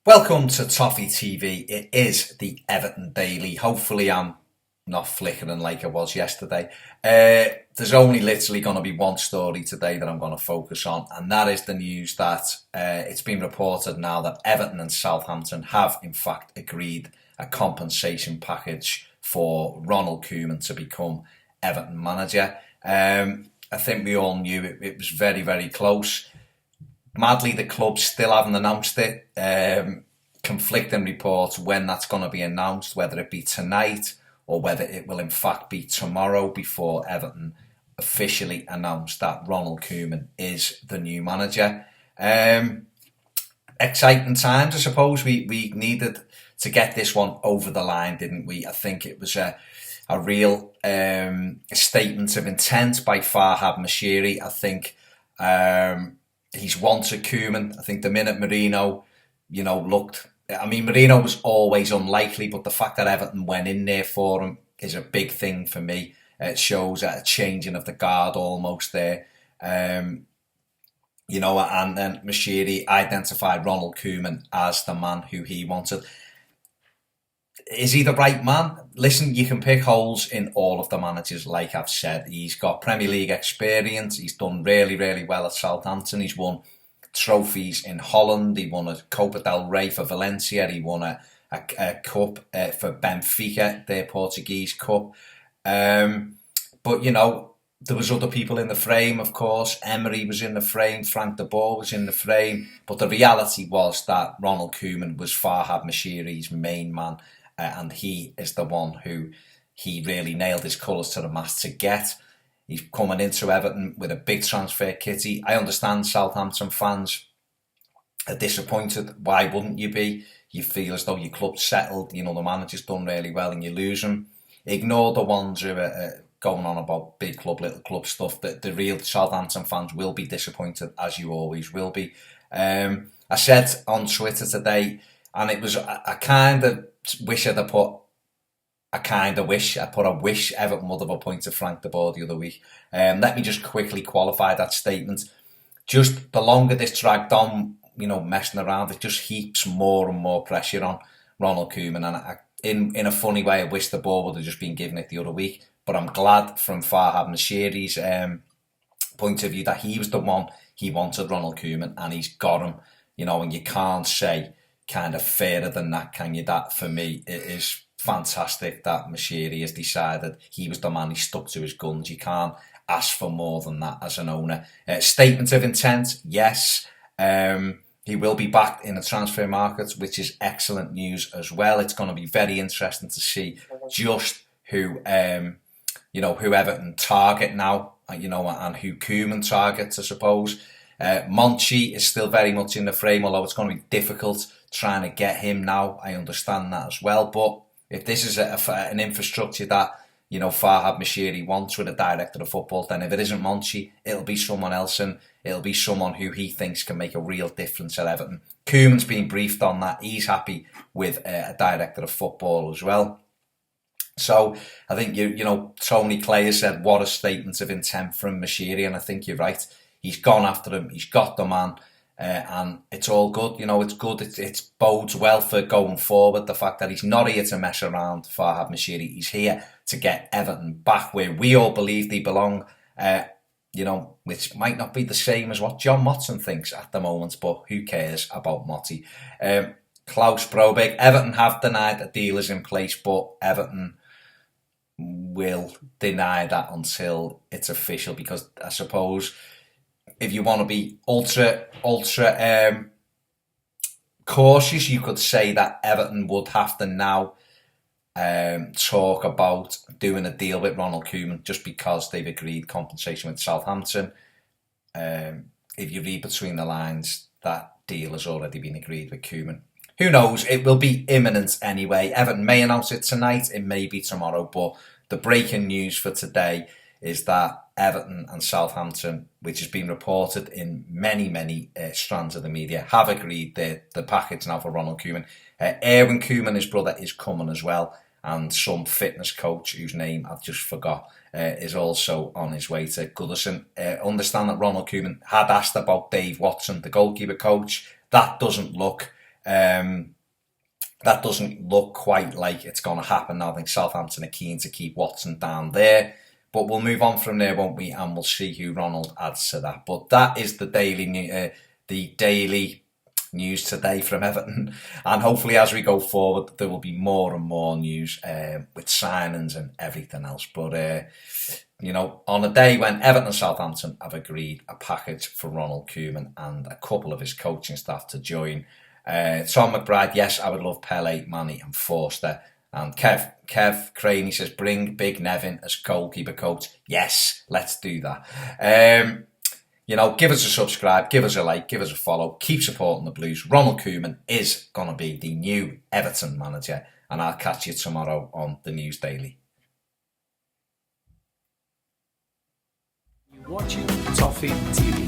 Welcome to Toffee TV. It is the Everton Daily. Hopefully I'm not flickering like I was yesterday. There's only literally going to be one story today that I'm going to focus on, and that is the news that it's been reported now that Everton and Southampton have in fact agreed a compensation package for Ronald Koeman to become Everton manager. I think we all knew it was very, very close. Madly, the club still haven't announced it. Conflicting reports when that's going to be announced, whether it be tonight or whether it will in fact be tomorrow before Everton officially announce that Ronald Koeman is the new manager. Exciting times, I suppose. We needed to get this one over the line, didn't we? I think it was a real statement of intent by Farhad Moshiri. I think he's wanted Koeman. I think the minute Marino, looked... I mean, Marino was always unlikely, but the fact that Everton went in there for him is a big thing for me. It shows a changing of the guard almost there. And then Moshiri identified Ronald Koeman as the man who he wanted. Is he the right man? Listen, you can pick holes in all of the managers, like I've said. He's got Premier League experience. He's done really, really well at Southampton. He's won trophies in Holland. He won a Copa del Rey for Valencia. He won a cup for Benfica, their Portuguese cup. But, there was other people in the frame, of course. Emery was in the frame. Frank de Boer was in the frame. But the reality was that Ronald Koeman was Farhad Moshiri's main man. And he is the one who he really nailed his colours to the mast to get. He's coming into Everton with a big transfer kitty. I understand Southampton fans are disappointed. Why wouldn't you be? You feel as though your club's settled. The manager's done really well and you lose him. Ignore the ones who are going on about big club, little club stuff. The real Southampton fans will be disappointed, as you always will be. I said on Twitter today, and it was I kind of wish I'd have put a wish Everton would have appointed Frank de Boer the other week. Let me just quickly qualify that statement. Just the longer this dragged on, messing around, it just heaps more and more pressure on Ronald Koeman. And in a funny way, I wish de Boer would have just been given it the other week. But I'm glad from Farhad Moshiri's point of view that he was the one he wanted, Ronald Koeman, and he's got him. And you can't say kind of fairer than that, can you? That, for me, it is fantastic that Moshiri has decided he was the man. He stuck to his guns. You can't ask for more than that as an owner. Statement of intent, yes. He will be back in the transfer market, which is excellent news as well. It's going to be very interesting to see just who Everton target now, and who Koeman targets, I suppose. Monchi is still very much in the frame, although it's going to be difficult trying to get him now. I understand that as well. But if this is an infrastructure that, Farhad Moshiri wants with a director of football, then if it isn't Monchi, it'll be someone else, and it'll be someone who he thinks can make a real difference at Everton. Koeman's been briefed on that. He's happy with a director of football as well. So I think, Tony Clay has said, what a statement of intent from Moshiri, and I think you're right. He's gone after him. He's got the man. And it's all good, it's good. It bodes well for going forward. The fact that he's not here to mess around, Farhad Moshiri. He's here to get Everton back where we all believe they belong. Which might not be the same as what John Motson thinks at the moment, but who cares about Motti? Klaus Broberg, Everton have denied a deal is in place, but Everton will deny that until it's official, because I suppose if you want to be ultra cautious, you could say that Everton would have to now talk about doing a deal with Ronald Koeman just because they've agreed compensation with Southampton. If you read between the lines, that deal has already been agreed with Koeman. Who knows? It will be imminent anyway. Everton may announce it tonight, it may be tomorrow, but the breaking news for today is that Everton and Southampton, which has been reported in many strands of the media, have agreed the package now for Ronald Koeman. Erwin Koeman, his brother, is coming as well, and some fitness coach whose name I've just forgot is also on his way to Goodison. Understand that Ronald Koeman had asked about Dave Watson, the goalkeeper coach. That doesn't look That doesn't look quite like it's going to happen now. I think Southampton are keen to keep Watson down there. But we'll move on from there, won't we? And we'll see who Ronald adds to that. But that is the daily news today from Everton. And hopefully as we go forward, there will be more and more news with signings and everything else. But, on a day when Everton and Southampton have agreed a package for Ronald Koeman and a couple of his coaching staff to join, Tom McBride, yes, I would love Pele, Manny and Forster. And Kev Craney says, bring Big Nevin as goalkeeper coach. Yes, let's do that. Give us a subscribe, give us a like, give us a follow. Keep supporting the Blues. Ronald Koeman is going to be the new Everton manager. And I'll catch you tomorrow on the News Daily. You're watching Toffee TV.